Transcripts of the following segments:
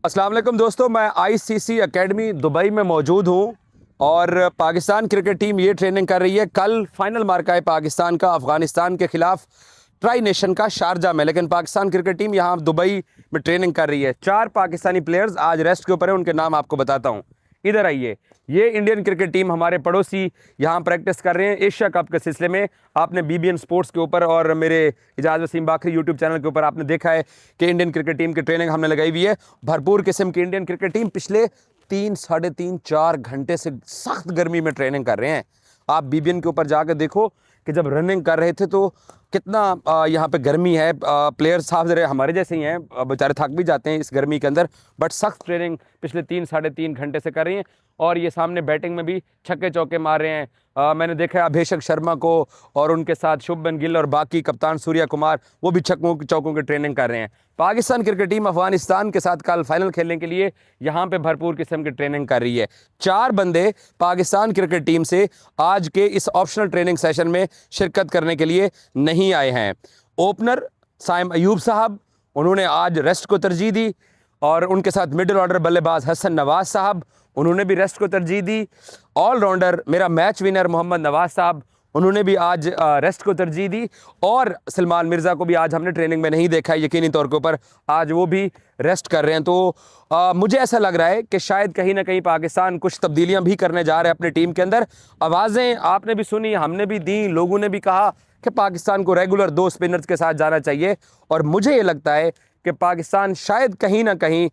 अस्सलाम वालेकुम दोस्तों, मैं आईसीसी एकेडमी दुबई में मौजूद हूं और पाकिस्तान क्रिकेट टीम ये ट्रेनिंग कर रही है। कल फाइनल मार्का है पाकिस्तान का अफगानिस्तान के खिलाफ ट्राई नेशन का शारजा में, लेकिन पाकिस्तान क्रिकेट टीम यहां दुबई में ट्रेनिंग कर रही है। 4 पाकिस्तानी प्लेयर्स आज रेस्ट के ऊपर है, उनके नाम आपको बताता हूं। इधर आइए, ये इंडियन क्रिकेट टीम हमारे पड़ोसी यहाँ प्रैक्टिस कर रहे हैं एशिया कप के सिलसिले में। आपने बीबीएन स्पोर्ट्स के ऊपर और मेरे इजाज़ वसीम बाखरी यूट्यूब चैनल के ऊपर आपने देखा है कि इंडियन क्रिकेट टीम की ट्रेनिंग हमने लगाई हुई है। भरपूर किस्म की इंडियन क्रिकेट टीम पिछले 3-3.5-4 घंटे से सख्त गर्मी में ट्रेनिंग कर रहे हैं। आप बीबीएन के ऊपर जाकर देखो कि जब रनिंग कर रहे थे तो कितना यहाँ पे गर्मी है। प्लेयर्स साफ जरा हमारे जैसे ही हैं, बेचारे थक भी जाते हैं इस गर्मी के अंदर, बट सख्त ट्रेनिंग पिछले 3-3.5 घंटे से कर रही हैं। और ये सामने बैटिंग में भी छक्के चौके मार रहे हैं। मैंने देखा है अभिषेक शर्मा को और उनके साथ शुभमन गिल और बाकी कप्तान सूर्या कुमार, वो भी छक्कों चौकों की ट्रेनिंग कर रहे हैं। पाकिस्तान क्रिकेट टीम अफगानिस्तान के साथ कल फाइनल खेलने के लिए यहाँ पे भरपूर किस्म की ट्रेनिंग कर रही है। 4 बंदे पाकिस्तान क्रिकेट टीम से आज के इस ऑप्शनल ट्रेनिंग सेशन में शिरकत करने के लिए नहीं आए हैं। ओपनर साइम अयूब साहब, उन्होंने आज रेस्ट को तरजीह दी, और उनके साथ मिडिल ऑर्डर बल्लेबाज हसन नवाज साहब, उन्होंने भी रेस्ट को तरजीह दी। ऑलराउंडर मेरा मैच विनर मोहम्मद नवाज साहब, उन्होंने भी आज रेस्ट को तरजीह दी। और सलमान मिर्ज़ा को भी आज हमने ट्रेनिंग में नहीं देखा है, यकीनी तौर के ऊपर आज वो भी रेस्ट कर रहे हैं। तो मुझे ऐसा लग रहा है कि शायद कहीं ना कहीं पाकिस्तान कुछ तब्दीलियां भी करने जा रहे हैं अपनी टीम के अंदर। आवाज़ें आपने भी सुनी, हमने भी दी, लोगों ने भी कहा कि पाकिस्तान को रेगुलर 2 स्पिनर्स के साथ जाना चाहिए। और मुझे ये लगता है कि पाकिस्तान शायद कहीं ना कहीं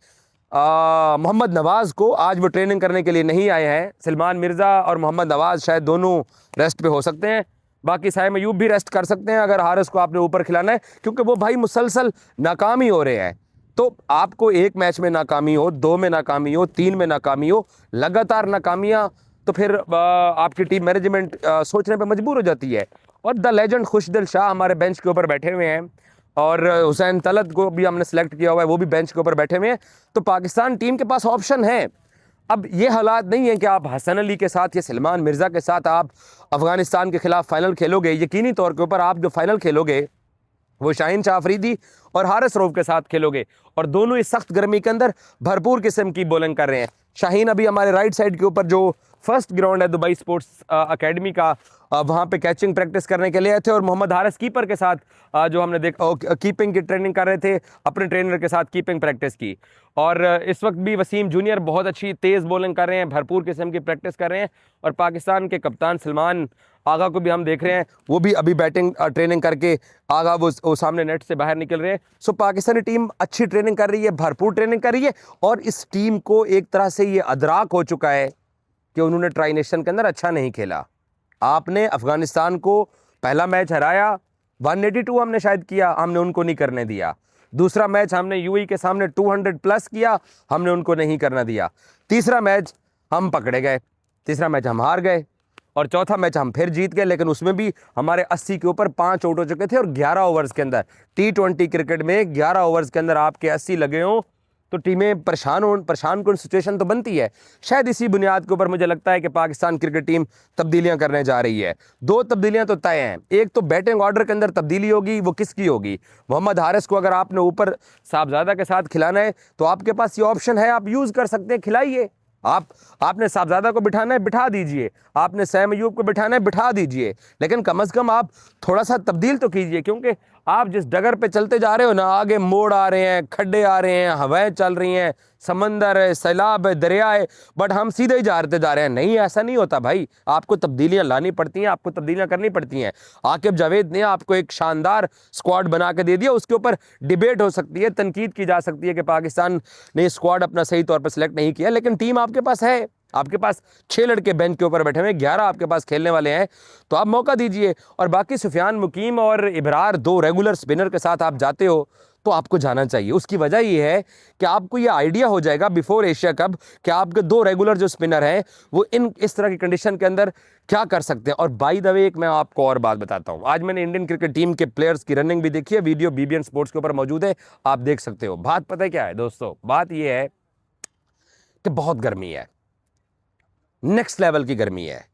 मोहम्मद नवाज़ को, आज वो ट्रेनिंग करने के लिए नहीं आए हैं, सलमान मिर्ज़ा और मोहम्मद नवाज़ शायद दोनों रेस्ट पे हो सकते हैं। बाकी साइम अयूब भी रेस्ट कर सकते हैं अगर हारिस को आपने ऊपर खिलाना है, क्योंकि वो भाई मुसलसल नाकामी हो रहे हैं। तो आपको एक मैच में नाकामी हो, 2 में नाकामी हो, 3 में नाकामी हो, लगातार नाकामियाँ, तो फिर आपकी टीम मैनेजमेंट सोचने पर मजबूर हो जाती है। और द लेजेंड खुशदिल शाह हमारे बेंच के ऊपर बैठे हुए हैं, और हुसैन तलत को भी हमने सेलेक्ट किया हुआ है, वो भी बेंच के ऊपर बैठे हुए हैं। तो पाकिस्तान टीम के पास ऑप्शन है। अब ये हालात नहीं है कि आप हसन अली के साथ या सलमान मिर्ज़ा के साथ आप अफगानिस्तान के खिलाफ फाइनल खेलोगे। यकीनी तौर के ऊपर आप जो फाइनल खेलोगे वो शाहीन शाह अफरीदी और हारिस रऊफ के साथ खेलोगे, और दोनों इस सख्त गर्मी के अंदर भरपूर किस्म की बॉलिंग कर रहे हैं। शाहीन अभी हमारे राइट साइड के ऊपर जो फर्स्ट ग्राउंड है दुबई स्पोर्ट्स एकेडमी का, वहाँ पे कैचिंग प्रैक्टिस करने के लिए आए थे, और मोहम्मद हारिस कीपर के साथ जो हमने कीपिंग की ट्रेनिंग कर रहे थे, अपने ट्रेनर के साथ कीपिंग प्रैक्टिस की। और इस वक्त भी वसीम जूनियर बहुत अच्छी तेज़ बॉलिंग कर रहे हैं, भरपूर किस्म की प्रैक्टिस कर रहे हैं। और पाकिस्तान के कप्तान सलमान आगा को भी हम देख रहे हैं, वो भी अभी बैटिंग ट्रेनिंग करके आगा वो सामने नेट से बाहर निकल रहे हैं। सो पाकिस्तानी टीम अच्छी ट्रेनिंग कर रही है, भरपूर ट्रेनिंग कर रही है, और इस टीम को एक तरह से ये अदराक हो चुका है कि उन्होंने ट्राई नेशन के अंदर अच्छा नहीं खेला। आपने अफगानिस्तान को पहला मैच हराया, 182 हमने शायद किया, हमने उनको नहीं करने दिया। दूसरा मैच हमने यूएई के सामने 200 प्लस किया, हमने उनको नहीं करना दिया। तीसरा मैच हम पकड़े गए, तीसरा मैच हम हार गए, और चौथा मैच हम फिर जीत गए, लेकिन उसमें भी हमारे 80 के ऊपर 5 आउट हो चुके थे। और 11 ओवर्स के अंदर, T20 क्रिकेट में 11 ओवर्स के अंदर आपके 80 लगे हों तो टीमें परेशान कौन सिचुएशन तो बनती है। शायद इसी बुनियाद के ऊपर मुझे लगता है कि पाकिस्तान क्रिकेट टीम तब्दीलियां करने जा रही है। 2 तब्दीलियां तो तय हैं। एक तो बैटिंग ऑर्डर के अंदर तब्दीली होगी, वो किसकी होगी? मोहम्मद हारिस को अगर आपने ऊपर साहबजादा के साथ खिलाना है तो आपके पास ये ऑप्शन है, आप यूज़ कर सकते हैं, खिलाइए। आपने साहबजादा को बिठाना है, बिठा दीजिए। आपने सैम अयूब को बिठाना है, बिठा दीजिए। लेकिन कम से कम आप थोड़ा सा तब्दील तो कीजिए, क्योंकि आप जिस डगर पे चलते जा रहे हो ना, आगे मोड़ आ रहे हैं, खड्डे आ रहे हैं, हवाएं चल रही हैं, समंदर है, सैलाब है, दरिया है, बट हम सीधे ही जा रहे हैं। नहीं, ऐसा नहीं होता भाई, आपको तब्दीलियां लानी पड़ती हैं, आपको तब्दीलियां करनी पड़ती हैं। आकिब जावेद ने आपको एक शानदार स्क्वाड बना के दे दिया, उसके ऊपर डिबेट हो सकती है, तनकीद की जा सकती है कि पाकिस्तान ने स्क्वाड अपना सही तौर पर सिलेक्ट नहीं किया, लेकिन टीम आपके पास है। आपके पास 6 लड़के बेंच के ऊपर बैठे हुए हैं, 11 आपके पास खेलने वाले हैं, तो आप मौका दीजिए। और बाकी सुफियान मुकीम और इब्रार 2 रेगुलर स्पिनर के साथ आप जाते हो तो आपको जाना चाहिए। उसकी वजह ये है कि आपको ये आइडिया हो जाएगा बिफोर एशिया कप कि आपके 2 रेगुलर जो स्पिनर हैं वो इस तरह की कंडीशन के अंदर क्या कर सकते हैं। और बाय द वे एक मैं आपको और बात बताता हूँ, आज मैंने इंडियन क्रिकेट टीम के प्लेयर्स की रनिंग भी देखी है, वीडियो बीबीएन स्पोर्ट्स के ऊपर मौजूद है, आप देख सकते हो। बात पता है क्या है दोस्तों? बात यह है कि बहुत गर्मी है, नेक्स्ट लेवल की गर्मी है।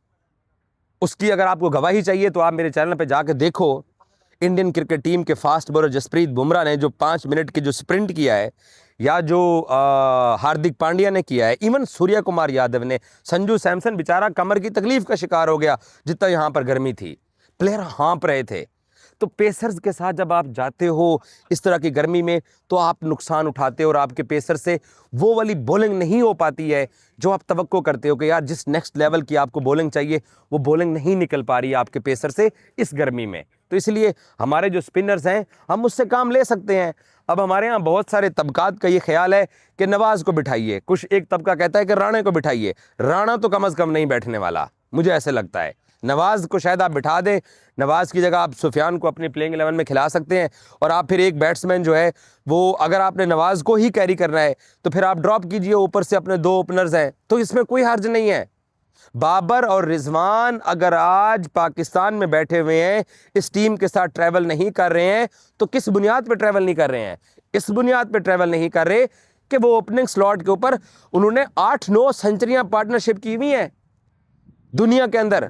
उसकी अगर आपको गवाही चाहिए तो आप मेरे चैनल पे जाकर देखो। इंडियन क्रिकेट टीम के फास्ट बॉलर जसप्रीत बुमराह ने जो 5 मिनट की जो स्प्रिंट किया है, या जो हार्दिक पांड्या ने किया है, इवन सूर्य कुमार यादव ने, संजू सैमसन बेचारा कमर की तकलीफ का शिकार हो गया, जितना यहाँ पर गर्मी थी, प्लेयर हाँप रहे थे। तो पेसर्स के साथ जब आप जाते हो इस तरह की गर्मी में, तो आप नुकसान उठाते हो और आपके पेसर से वो वाली बॉलिंग नहीं हो पाती है जो आप तवक्को करते हो कि यार जिस नेक्स्ट लेवल की आपको बॉलिंग चाहिए वो बॉलिंग नहीं निकल पा रही है आपके पेसर से इस गर्मी में। तो इसलिए हमारे जो स्पिनर्स हैं हम उससे काम ले सकते हैं। अब हमारे यहाँ बहुत सारे तबकात का ये ख्याल है कि नवाज को बिठाइए, कुछ एक तबका कहता है कि राणे को बिठाइए। राणा तो कम अज़ कम नहीं बैठने वाला, मुझे ऐसे लगता है। नवाज को शायद आप बिठा दें, नवाज की जगह आप सुफियान को अपनी प्लेइंग 11 में खिला सकते हैं, और आप फिर एक बैट्समैन जो है वो, अगर आपने नवाज को ही कैरी करना है तो फिर आप ड्रॉप कीजिए, ऊपर से अपने 2 ओपनर्स हैं, तो इसमें कोई हर्ज नहीं है। बाबर और रिजवान अगर आज पाकिस्तान में बैठे हुए हैं, इस टीम के साथ ट्रैवल नहीं कर रहे हैं, तो किस बुनियाद पर ट्रैवल नहीं कर रहे हैं? इस बुनियाद पर ट्रैवल नहीं कर रहे कि वो ओपनिंग स्लॉट के ऊपर उन्होंने 8-9 सेंचुरियां पार्टनरशिप की हुई हैं। दुनिया के अंदर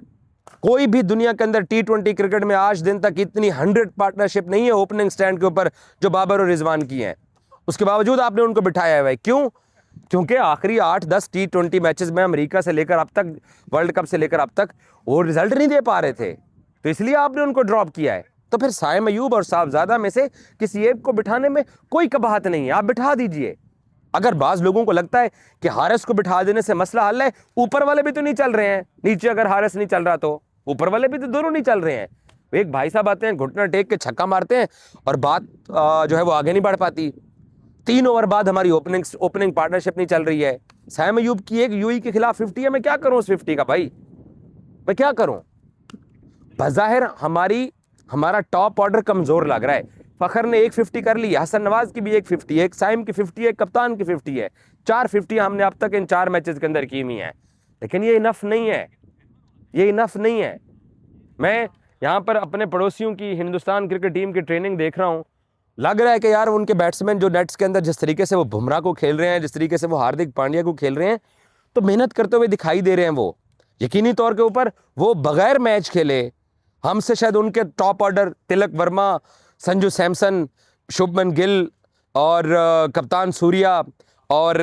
कोई भी दुनिया के अंदर T20 क्रिकेट में आज दिन तक इतनी 100 पार्टनरशिप नहीं है ओपनिंग स्टैंड के ऊपर जो बाबर और रिजवान की हैं। उसके बावजूद आपने उनको बिठाया हुआ है, क्यों? क्योंकि आखिरी 8-10 T20 मैचेस में अमेरिका से लेकर अब तक, वर्ल्ड कप से लेकर अब तक वो रिजल्ट नहीं दे पा रहे थे, तो इसलिए आपने उनको ड्रॉप किया है। तो फिर साइम अयूब और साहबजादा में से किसी एक को बिठाने में कोई कबाहत नहीं है, आप बिठा दीजिए। अगर बाज लोगों को लगता है कि हारिस को बिठा देने से मसला हल है, ऊपर वाले भी तो नहीं चल रहे हैं, नीचे अगर हारिस नहीं चल रहा तो ऊपर वाले भी तो दोनों नहीं चल रहे हैं। एक भाई साहब आते हैं, घुटना टेक के छक्का मारते हैं और बात जो है वो आगे नहीं बढ़ पाती। 3 ओवर बाद हमारी ओपनिंग पार्टनरशिप नहीं चल रही है। साइम अयूब की एक यूई के खिलाफ 50 है, मैं क्या करूं उस 50 का भाई, मैं क्या करूं? बज़ाहिर हमारा टॉप ऑर्डर कमजोर लग रहा है। फखर ने एक 50 कर ली, हसन नवाज की भी एक 50, एक साइम की 50 है, कप्तान की 50 है। 4 50 हमने अब तक इन 4 मैचेस के अंदर की हुई हैं, लेकिन ये इनफ नहीं है, ये इनफ नहीं है। मैं यहाँ पर अपने पड़ोसियों की हिंदुस्तान क्रिकेट टीम की ट्रेनिंग देख रहा हूँ, लग रहा है कि यार उनके बैट्समैन जो नेट्स के अंदर जिस तरीके से वो बुमराह को खेल रहे हैं, जिस तरीके से वो हार्दिक पांड्या को खेल रहे हैं, तो मेहनत करते हुए दिखाई दे रहे हैं। वो यकीनी तौर के ऊपर वो बगैर मैच खेले हमसे शायद उनके टॉप ऑर्डर तिलक वर्मा, संजू सैमसन, शुभमन गिल और कप्तान सूर्या और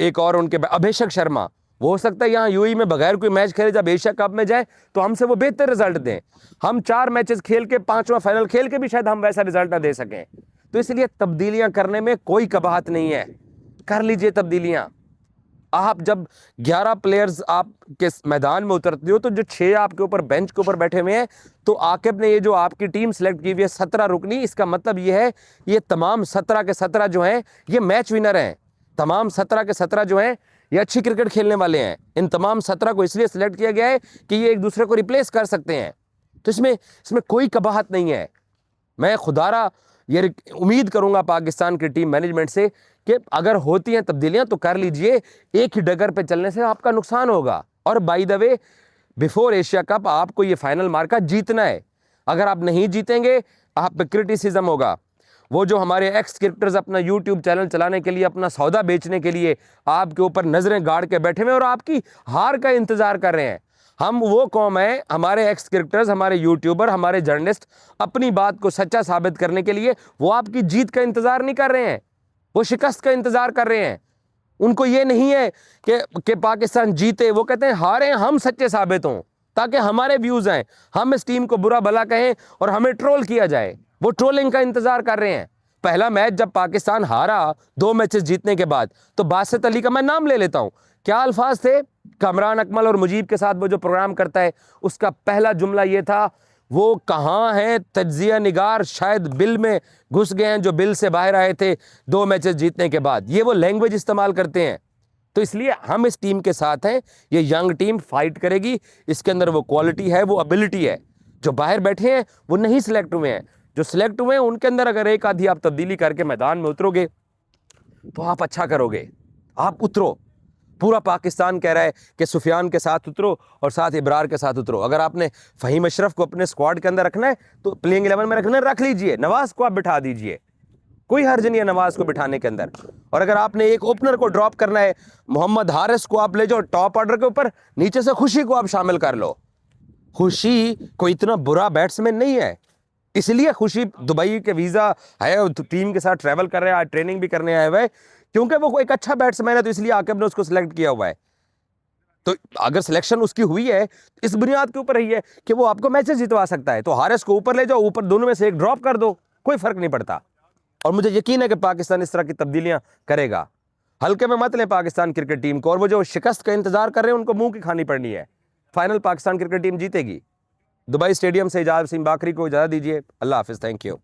एक और उनके अभिषेक शर्मा, वो हो सकता है यहाँ यूएई में बगैर कोई मैच खेले जब एशिया कप में जाए तो हमसे वो बेहतर रिजल्ट दें। हम 4 मैचेस खेल के 5वां फाइनल खेल के भी शायद हम वैसा रिजल्ट ना दे सकें। तो इसलिए तब्दीलियां करने में कोई कबाहत नहीं है, कर लीजिए तब्दीलियां। आप जब 11 प्लेयर्स आपके मैदान में उतरते हो तो जो 6 आपके ऊपर बेंच के ऊपर बैठे हुए हैं, तो आकिब ने ये जो आपकी टीम सेलेक्ट की हुई है 17 रुकनी, इसका मतलब ये है ये तमाम 17 के 17 जो हैं ये मैच विनर हैं। तमाम 17 के 17 जो हैं ये अच्छी क्रिकेट खेलने वाले हैं। इन तमाम 17 को इसलिए सिलेक्ट किया गया है कि ये एक दूसरे को रिप्लेस कर सकते हैं। तो इसमें कोई कबाहत नहीं है। मैं खुदारा ये उम्मीद करूंगा पाकिस्तान की टीम मैनेजमेंट से कि अगर होती हैं तब्दीलियां तो कर लीजिए, एक ही डगर पे चलने से आपका नुकसान होगा। और by the way, before Asia cup आपको ये फाइनल मार्का जीतना है। अगर आप नहीं जीतेंगे आप पे क्रिटिसिज्म होगा। वो जो हमारे एक्स क्रिकेटर्स अपना यूट्यूब चैनल चलाने के लिए, अपना सौदा बेचने के लिए आपके ऊपर नजरें गाड़ के बैठे हुए और आपकी हार का इंतजार कर रहे हैं। हम वो कौम है, हमारे एक्स क्रिकेटर्स, हमारे यूट्यूबर, हमारे जर्नलिस्ट अपनी बात को सच्चा साबित करने के लिए वो आपकी जीत का इंतजार नहीं कर रहे हैं, वो शिकस्त का इंतजार कर रहे हैं। उनको ये नहीं है कि पाकिस्तान जीते, वो कहते हैं हारे हम सच्चे साबित हों ताकि हमारे व्यूज आए, हम इस टीम को बुरा भला कहें और हमें ट्रोल किया जाए। वो ट्रोलिंग का इंतजार कर रहे हैं। पहला मैच जब पाकिस्तान हारा 2 मैचेस जीतने के बाद, तो बासित अली का मैं नाम ले लेता हूं, क्या अल्फाज थे? कमरान अकमल और मुजीब के साथ वो जो प्रोग्राम करता है उसका पहला जुमला ये था, वो कहाँ हैं तज्जिया निगार, शायद बिल में घुस गए हैं जो बिल से बाहर आए थे 2 मैचेस जीतने के बाद। ये वो लैंग्वेज इस्तेमाल करते हैं। तो इसलिए हम इस टीम के साथ हैं। ये यंग टीम फाइट करेगी, इसके अंदर वो क्वालिटी है, वो एबिलिटी है। जो बाहर बैठे हैं वो नहीं सिलेक्ट हुए हैं, जो सिलेक्ट हुए हैं उनके अंदर अगर एक आधी आप तब्दीली करके मैदान में उतरोगे तो आप अच्छा करोगे। आप उतरो, पूरा पाकिस्तान कह रहा है कि सुफियान के साथ उतरो और साथ इब्रार के साथ उतरो। अगर आपने फ़हीम अशरफ को अपने स्क्वाड के अंदर रखना है तो प्लेइंग 11 में रखना है, रख लीजिए। नवाज को आप बिठा दीजिए, कोई हर्ज नहीं है नवाज को बिठाने के अंदर। और अगर आपने एक ओपनर को ड्रॉप करना है, मोहम्मद हारिस को आप ले जाओ टॉप ऑर्डर के ऊपर, नीचे से खुशी को आप शामिल कर लो। खुशी कोई इतना बुरा बैट्समैन नहीं है, इसलिए खुशी दुबई के वीज़ा है, तो टीम के साथ ट्रैवल कर रहे हैं, आज ट्रेनिंग भी करने आए हुए हैं, क्योंकि वो एक अच्छा बैट्समैन है, तो इसलिए आके हमने उसको सिलेक्ट किया हुआ है। तो अगर सिलेक्शन उसकी हुई है तो इस बुनियाद के ऊपर ही है कि वो आपको मैचेस जितवा सकता है, तो हारिस को ऊपर ले जाओ, ऊपर दोनों में से एक ड्रॉप कर दो, कोई फर्क नहीं पड़ता। और मुझे यकीन है कि पाकिस्तान इस तरह की तब्दीलियां करेगा। हल्के में मत लें पाकिस्तान क्रिकेट टीम को, और वो जो शिकस्त का इंतजार कर रहे हैं उनको मुंह की खानी पड़नी है। फाइनल पाकिस्तान क्रिकेट टीम जीतेगी। दुबई स्टेडियम से इजाज़त वसीम बाकरी को इजाज़त दीजिए। अल्लाह हाफिज़, थैंक यू।